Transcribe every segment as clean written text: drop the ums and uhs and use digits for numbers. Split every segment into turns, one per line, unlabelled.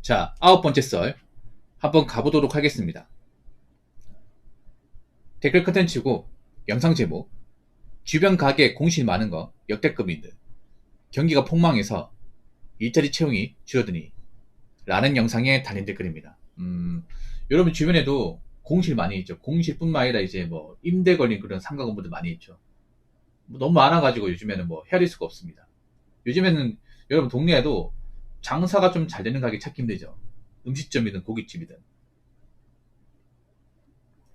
자, 9번째 썰 한번 가보도록 하겠습니다. 댓글 컨텐츠고 영상 제목 주변 가게 공실 많은 거 역대급인들 경기가 폭망해서 일자리 채용이 줄어드니 라는 영상에 달린 댓글입니다. 여러분 주변에도 공실 많이 있죠. 공실뿐만 아니라 이제 뭐 임대 걸린 그런 상가 건물도 많이 있죠. 뭐 너무 많아가지고 요즘에는 뭐 헤아릴 수가 없습니다. 요즘에는 여러분 동네에도 장사가 좀 잘 되는 가게 찾기 힘들죠. 음식점이든 고깃집이든.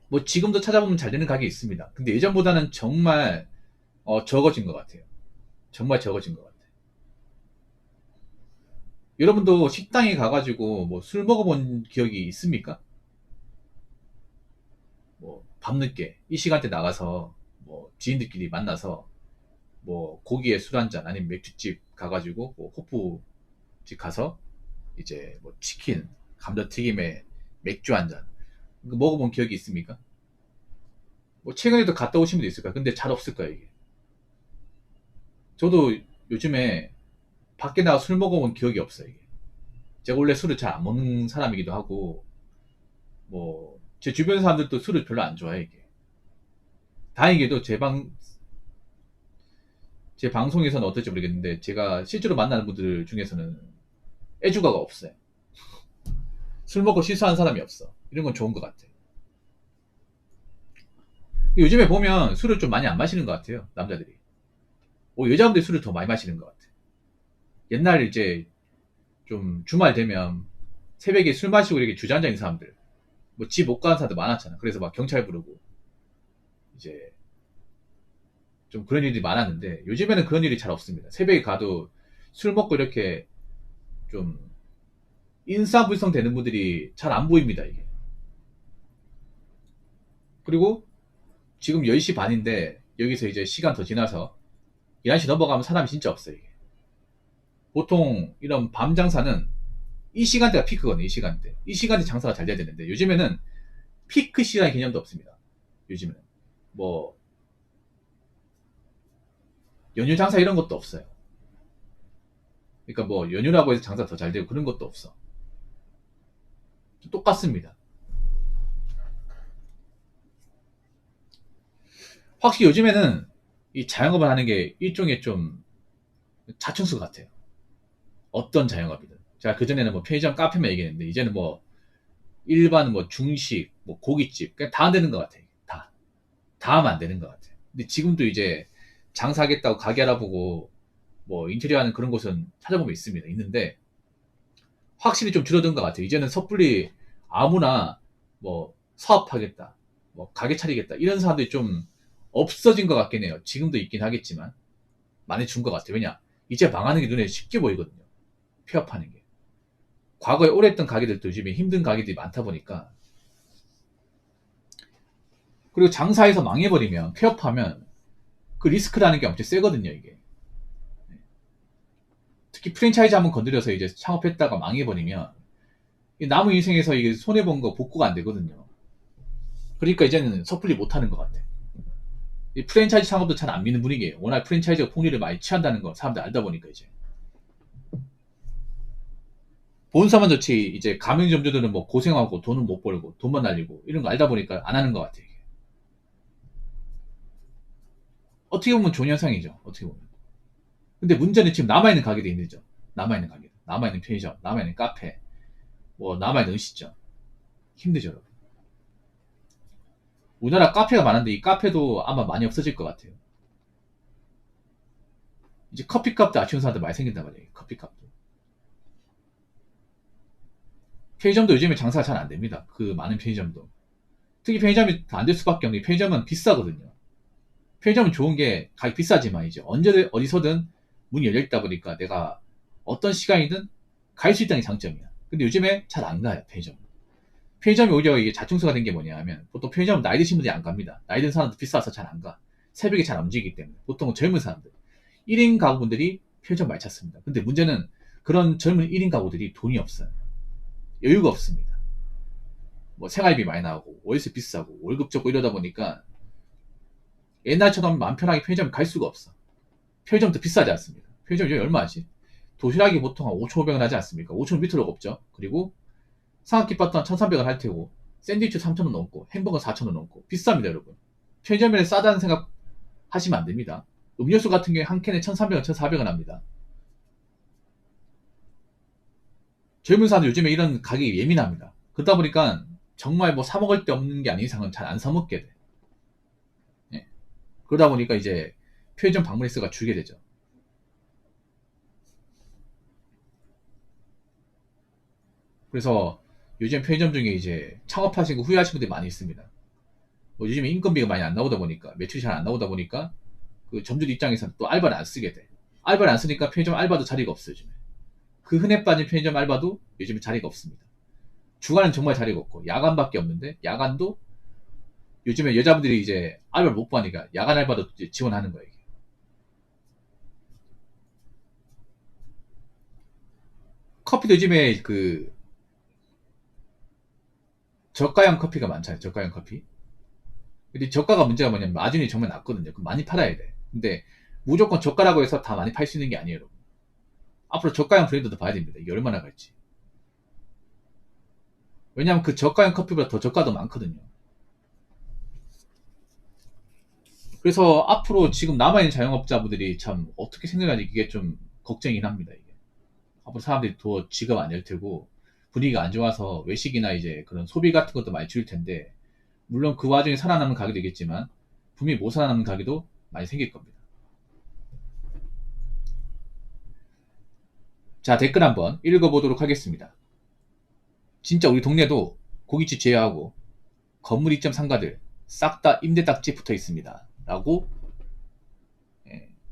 뭐 지금도 찾아보면 잘 되는 가게 있습니다. 근데 예전보다는 정말 적어진 것 같아요. 정말 적어진 것 같아요. 여러분도 식당에 가가지고 뭐 술 먹어본 기억이 있습니까? 뭐 밤늦게 이 시간대 나가서 뭐 지인들끼리 만나서 뭐 고기에 술 한잔 아니면 맥주집 가가지고 뭐 호프집 가서 이제 뭐 치킨, 감자튀김에 맥주 한잔 먹어본 기억이 있습니까? 뭐 최근에도 갔다 오신 분도 있을까요? 근데 잘 없을 거예요 이게. 저도 요즘에 밖에 나가 술 먹어본 기억이 없어요 이게. 제가 원래 술을 잘 안 먹는 사람이기도 하고 뭐 제 주변 사람들도 술을 별로 안 좋아해 이게. 다행히도 제 방송에서는 어떨지 모르겠는데 제가 실제로 만나는 분들 중에서는 애주가가 없어요. 술 먹고 실수하는 사람이 없어. 이런 건 좋은 것 같아. 요즘에 보면 술을 좀 많이 안 마시는 것 같아요 남자들이. 여자분들이 술을 더 많이 마시는 것 같아. 옛날 이제 좀 주말 되면 새벽에 술 마시고 이렇게 주저앉아 있는 사람들 뭐 집 못 가는 사람들 많았잖아. 그래서 막 경찰 부르고 이제 좀 그런 일이 많았는데 요즘에는 그런 일이 잘 없습니다. 새벽에 가도 술 먹고 이렇게 좀 인사불성 되는 분들이 잘 안 보입니다 이게. 그리고 지금 10시 반인데 여기서 이제 시간 더 지나서 11시 넘어가면 사람이 진짜 없어요 이게. 보통 이런 밤 장사는 이 시간대가 피크거든요. 이 시간대 장사가 잘 돼야 되는데 요즘에는 피크 시간의 개념도 없습니다. 요즘에는 뭐 연휴 장사 이런 것도 없어요. 그러니까 뭐 연휴라고 해서 장사 더 잘 되고 그런 것도 없어. 똑같습니다. 확실히 요즘에는 이 자영업을 하는 게 일종의 좀 자충수 같아요. 어떤 자영업이든. 제가 그전에는 뭐 편의점 카페만 얘기했는데 이제는 뭐 일반 뭐 중식, 뭐 고깃집 그냥 다 안 되는 것 같아요. 다 하면 안 되는 것 같아요. 근데 지금도 이제 장사하겠다고 가게 알아보고 뭐 인테리어 하는 그런 곳은 찾아보면 있습니다. 있는데 확실히 좀 줄어든 것 같아요. 이제는 섣불리 아무나 뭐 사업하겠다, 뭐 가게 차리겠다 이런 사람들이 좀 없어진 것 같긴 해요. 지금도 있긴 하겠지만 많이 준 것 같아요. 왜냐? 이제 망하는 게 눈에 쉽게 보이거든요. 폐업하는 게. 과거에 오래 했던 가게들도 요즘에 힘든 가게들이 많다 보니까. 그리고 장사해서 망해버리면 폐업하면 그 리스크라는 게 엄청 세거든요. 이게. 특히 프랜차이즈 한번 건드려서 이제 창업했다가 망해버리면 남은 인생에서 이게 손해본 거 복구가 안 되거든요. 그러니까 이제는 섣불리 못하는 것 같아. 이 프랜차이즈 창업도 잘 안 믿는 분위기예요. 워낙 프랜차이즈가 폭리를 많이 취한다는 거 사람들 알다 보니까 이제. 본사만 좋지 이제 가맹점주들은 뭐 고생하고 돈은 못 벌고 돈만 날리고 이런 거 알다 보니까 안 하는 것 같아. 이게. 어떻게 보면 좋은 현상이죠. 어떻게 보면. 근데 문제는 지금 남아있는 가게도 힘들죠. 남아있는 가게, 남아있는 편의점, 남아있는 카페, 뭐 남아있는 음식점 힘들죠. 여러분. 우리나라 카페가 많은데 이 카페도 아마 많이 없어질 것 같아요. 이제 커피값도 아쉬운 사람들 많이 생긴단 말이에요. 커피값도. 편의점도 요즘에 장사가 잘 안 됩니다. 그 많은 편의점도. 특히 편의점이 안 될 수밖에 없는 게 편의점은 비싸거든요. 편의점은 좋은 게 가격 비싸지만 이제 언제 어디서든 문이 열려 있다 보니까 내가 어떤 시간이든 갈 수 있다는 게 장점이야. 근데 요즘에 잘 안 가요 편의점. 편의점이 오히려 이게 자충수가 된 게 뭐냐면 보통 편의점 나이 드신 분들이 안 갑니다. 나이 든 사람도 비싸서 잘 안 가. 새벽에 잘 안 움직이기 때문에 보통은 젊은 사람들 1인 가구분들이 편의점 많이 찾습니다. 근데 문제는 그런 젊은 1인 가구들이 돈이 없어요. 여유가 없습니다. 뭐 생활비 많이 나오고 월세 비싸고 월급 적고 이러다 보니까 옛날처럼 마음 편하게 편의점 갈 수가 없어. 편의점도 비싸지 않습니다. 편의점 요즘 얼마지? 도시락이 보통 한 5,500원 하지 않습니까? 5,000원 밑으로 없죠. 그리고 삼각김밥도 한 1,300원 할 테고, 샌드위치 3,000원 넘고, 햄버거 4,000원 넘고, 비쌉니다, 여러분. 편의점에 싸다는 생각 하시면 안 됩니다. 음료수 같은 경우에 한 캔에 1,300원, 1,400원 합니다. 젊은 사람들 요즘에 이런 가격이 예민합니다. 그러다 보니까 정말 뭐 사먹을 데 없는 게 아닌 이상은 잘 안 사먹게 돼. 예. 그러다 보니까 이제 편의점 방문 횟수가 줄게 되죠. 그래서 요즘 편의점 중에 이제 창업하시고 후회하시는 분들이 많이 있습니다. 뭐 요즘에 인건비가 많이 안 나오다 보니까, 매출이 잘 안 나오다 보니까 그 점주들 입장에서는 또 알바를 안 쓰게 돼. 알바를 안 쓰니까 편의점 알바도 자리가 없어요, 요즘에. 그 흔해 빠진 편의점 알바도 요즘에 자리가 없습니다. 주간은 정말 자리가 없고, 야간밖에 없는데, 야간도 요즘에 여자분들이 이제 알바를 못 구하니까 야간 알바도 이제 지원하는 거예요, 이게. 커피도 요즘에 그 저가형 커피가 많잖아요, 저가형 커피. 근데 저가가 문제가 뭐냐면 마진이 정말 낮거든요. 그럼 많이 팔아야 돼. 근데 무조건 저가라고 해서 다 많이 팔 수 있는 게 아니에요, 여러분. 앞으로 저가형 브랜드도 봐야 됩니다. 이게 얼마나 갈지. 왜냐하면 그 저가형 커피보다 더 저가도 많거든요. 그래서 앞으로 지금 남아있는 자영업자분들이 참 어떻게 생각하지, 이게 좀 걱정이긴 합니다, 이게. 앞으로 사람들이 더 지갑 안 열 테고, 분위기가 안 좋아서 외식이나 이제 그런 소비 같은 것도 많이 줄일 텐데, 물론 그 와중에 살아남는 가게도 있겠지만, 분명히 못 살아남는 가게도 많이 생길 겁니다. 자, 댓글 한번 읽어보도록 하겠습니다. 진짜 우리 동네도 고깃집 제외하고 건물 입점 상가들 싹 다 임대 딱지 붙어 있습니다. 라고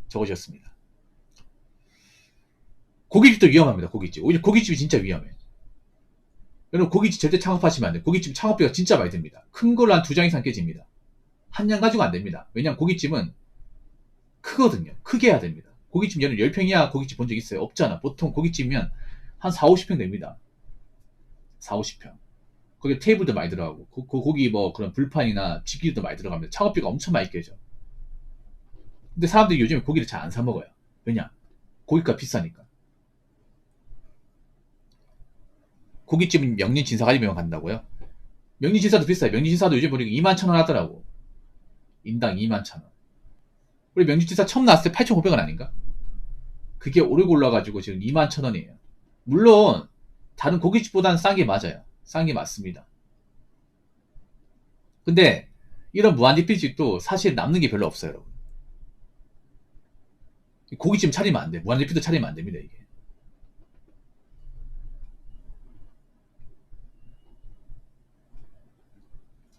적어주셨습니다. 고깃집도 위험합니다. 고깃집. 오히려 고깃집이 진짜 위험해. 여러분 고깃집 절대 창업하시면 안 돼요. 고깃집 창업비가 진짜 많이 듭니다. 큰 걸로 한 2장 이상 깨집니다. 한 장 가지고 안 됩니다. 왜냐면 고깃집은 크거든요. 크게 해야 됩니다. 고깃집 여러분 10평 이하 고깃집 본 적 있어요? 없잖아. 보통 고깃집이면 한 4, 50평 됩니다. 4, 50평. 거기 테이블도 많이 들어가고 거기 뭐 그런 불판이나 집기도 많이 들어갑니다. 창업비가 엄청 많이 깨져. 근데 사람들이 요즘에 고기를 잘 안 사 먹어요. 왜냐? 고기가 비싸니까. 고깃집은 명륜 진사갈비만 간다고요? 명륜 진사도 비싸요. 명륜 진사도 요즘 보니까 21,000원 하더라고. 인당 21,000원. 우리 명륜 진사 처음 나왔을 때 8,500원 아닌가? 그게 오르고 올라가지고 지금 21,000원이에요. 물론 다른 고깃집보다는 싼 게 맞아요. 싼 게 맞습니다. 근데 이런 무한리필집도 사실 남는 게 별로 없어요, 여러분. 고깃집 차리면 안 돼. 무한리필도 차리면 안 됩니다, 이게.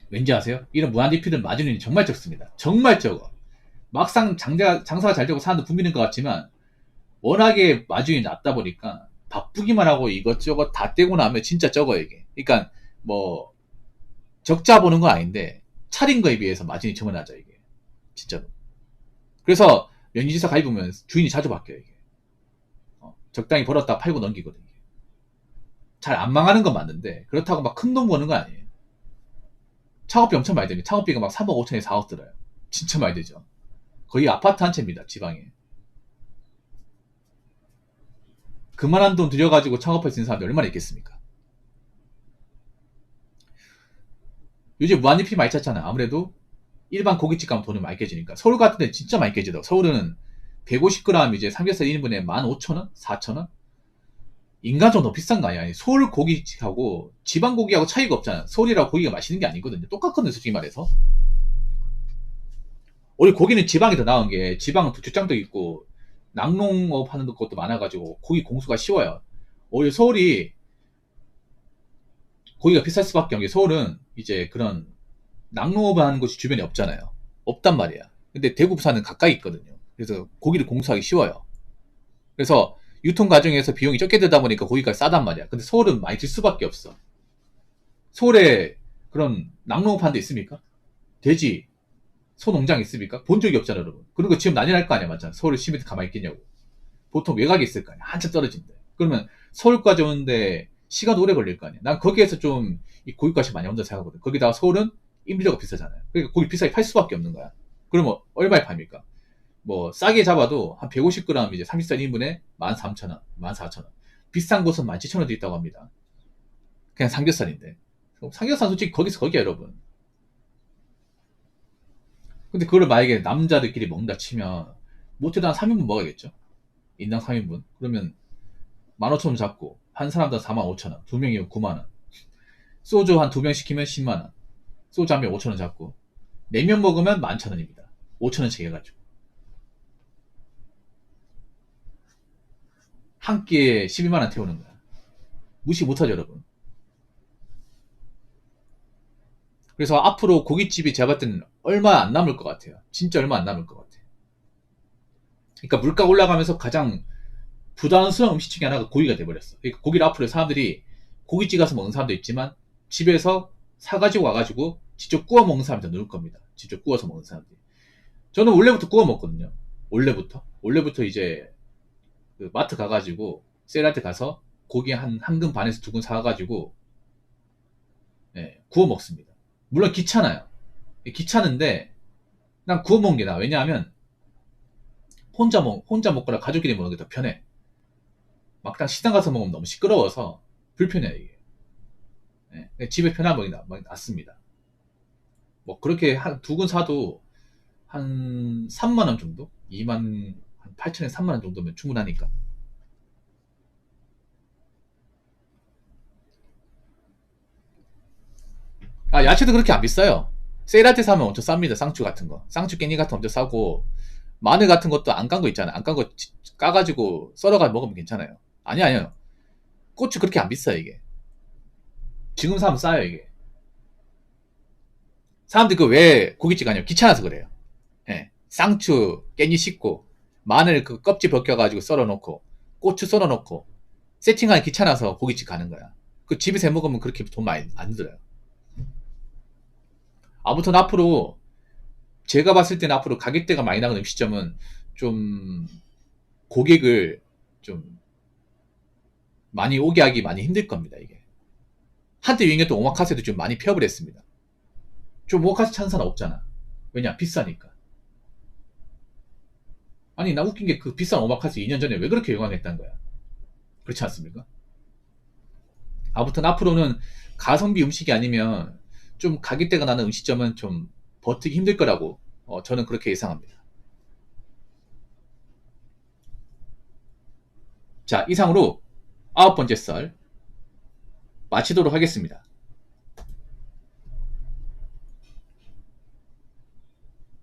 왠지 아세요? 이런 무한리필은 마진이 정말 적습니다. 정말 적어. 막상 장사가 잘 되고 사람도 붐비는 것 같지만 워낙에 마진이 낮다 보니까 바쁘기만 하고 이것저것 다 떼고 나면 진짜 적어요, 이게. 그러니까 뭐 적자 보는 건 아닌데 차린 거에 비해서 마진이 정말 낮아, 이게. 진짜로. 그래서 명의지사 가입하면 주인이 자주 바뀌어요, 이게. 적당히 벌었다 팔고 넘기거든요. 잘 안 망하는 건 맞는데 그렇다고 막 큰 돈 버는 건 아니에요. 창업비 엄청 많이 됩니다. 창업비가 막 3억 5천에 4억 들어요. 진짜 많이 되죠. 거의 아파트 한 채입니다, 지방에. 그만한 돈 들여가지고 창업할 수 있는 사람들이 얼마나 있겠습니까? 요즘 무한리필 많이 찾잖아요. 아무래도 일반 고깃집 가면 돈이 많이 깨지니까. 서울 같은 데 진짜 많이 깨지더라고. 서울은 150g 이제 삼겹살 1인분에 15,000원? 4,000원? 인간적으로 너무 비싼 거 아니야? 서울 고깃집하고 지방 고기하고 차이가 없잖아. 서울이라고 고기가 맛있는 게 아니거든요. 똑같거든요, 솔직히 말해서. 우리 고기는 지방이 더 나은 게, 지방은 도축장도 있고 낙농업 하는 것도 많아가지고 고기 공수가 쉬워요. 오히려 서울이 고기가 비쌀 수밖에 없는 게, 서울은 이제 그런 낙농업을 하는 곳이 주변에 없잖아요. 없단 말이야. 근데 대구 부산은 가까이 있거든요. 그래서 고기를 공수하기 쉬워요. 그래서 유통 과정에서 비용이 적게 들다 보니까 고기가 싸단 말이야. 근데 서울은 많이 들 수밖에 없어. 서울에 그런 낙농업 하는 데 있습니까? 돼지, 소 농장 있습니까? 본 적이 없잖아, 여러분. 그런 거 지금 난리 날 거 아니야, 맞잖아. 서울 시민들 가만히 있겠냐고. 보통 외곽에 있을 거 아니야. 한참 떨어진대. 그러면 서울까지 오는데 시간 오래 걸릴 거 아니야. 난 거기에서 좀 이 고기값이 많이 온다 생각하거든. 거기다가 서울은 임대료가 비싸잖아요. 그러니까 고기 비싸게 팔 수밖에 없는 거야. 그러면 얼마에 팝니까? 뭐 싸게 잡아도 한 150g 이제 30살 1인분에 13,000원, 14,000원. 비싼 곳은 17,000원도 있다고 합니다. 그냥 삼겹살인데. 삼겹살 솔직히 거기서 거기야, 여러분. 근데 그거를 만약에 남자들끼리 먹는다 치면 못해도 한 3인분 먹어야겠죠? 인당 3인분. 그러면 15,000원 잡고 한 사람당 45,000원. 두 명이면 9만원. 소주 한 두 병 시키면 10만원. 소주 한 병 5,000원 잡고 4명 먹으면 11,000원입니다. 5,000원씩 해가지고 한 끼에 12만원 태우는 거야. 무시 못하죠, 여러분. 그래서 앞으로 고깃집이 제가 봤을 때는 얼마 안 남을 것 같아요. 진짜 얼마 안 남을 것 같아요. 그러니까 물가 올라가면서 가장 부담스러운 음식 중에 하나가 고기가 돼버렸어. 그러니까 고기를 앞으로 사람들이 고깃집 가서 먹는 사람도 있지만 집에서 사가지고 와가지고 직접 구워 먹는 사람도 늘 겁니다. 직접 구워서 먹는 사람들이. 저는 원래부터 구워 먹거든요. 원래부터 이제 그 마트 가가지고 셀한테 가서 고기 한 근 반에서 2근 사가지고 예, 구워 먹습니다. 물론 귀찮아요. 귀찮은데 난 구워 먹는 게 나아. 왜냐하면 혼자 먹거나 가족끼리 먹는 게 더 편해. 막상 시장 가서 먹으면 너무 시끄러워서 불편해요, 이게. 예, 집에 편한 먹이 낫습니다. 뭐 그렇게 한 2근 사도 한 3만원 정도? 2만 한 8천에 3만원 정도면 충분하니까. 아, 야채도 그렇게 안 비싸요. 세일할 때 사면 엄청 쌉니다. 쌍추 같은 거. 쌍추 깻잎 같은 거 엄청 싸고, 마늘 같은 것도 안 깐 거 있잖아요. 안 깐 거 까가지고 썰어가 먹으면 괜찮아요. 아니요. 고추 그렇게 안 비싸요, 이게. 지금 사면 싸요, 이게. 사람들이 그 왜 고깃집 가냐면 귀찮아서 그래요. 예. 쌍추, 깻잎 씻고, 마늘 그 껍질 벗겨가지고 썰어놓고, 고추 썰어놓고, 세팅하기 귀찮아서 고깃집 가는 거야. 그 집에서 해 먹으면 그렇게 돈 많이 안 들어요. 아무튼 앞으로 제가 봤을 때는 앞으로 가격대가 많이 나가는 음식점은 좀 고객을 좀 많이 오게 하기 많이 힘들 겁니다, 이게. 한때 유행했던 오마카세도 좀 많이 폐업을 했습니다. 좀 오마카세 찾는 사람 없잖아. 왜냐? 비싸니까. 아니, 나 웃긴 게 그 비싼 오마카세 2년 전에 왜 그렇게 유행했다는 거야. 그렇지 않습니까? 아무튼 앞으로는 가성비 음식이 아니면 좀 가격대가 나는 음식점은 좀 버티기 힘들 거라고 저는 그렇게 예상합니다. 자, 이상으로 9번째 썰 마치도록 하겠습니다.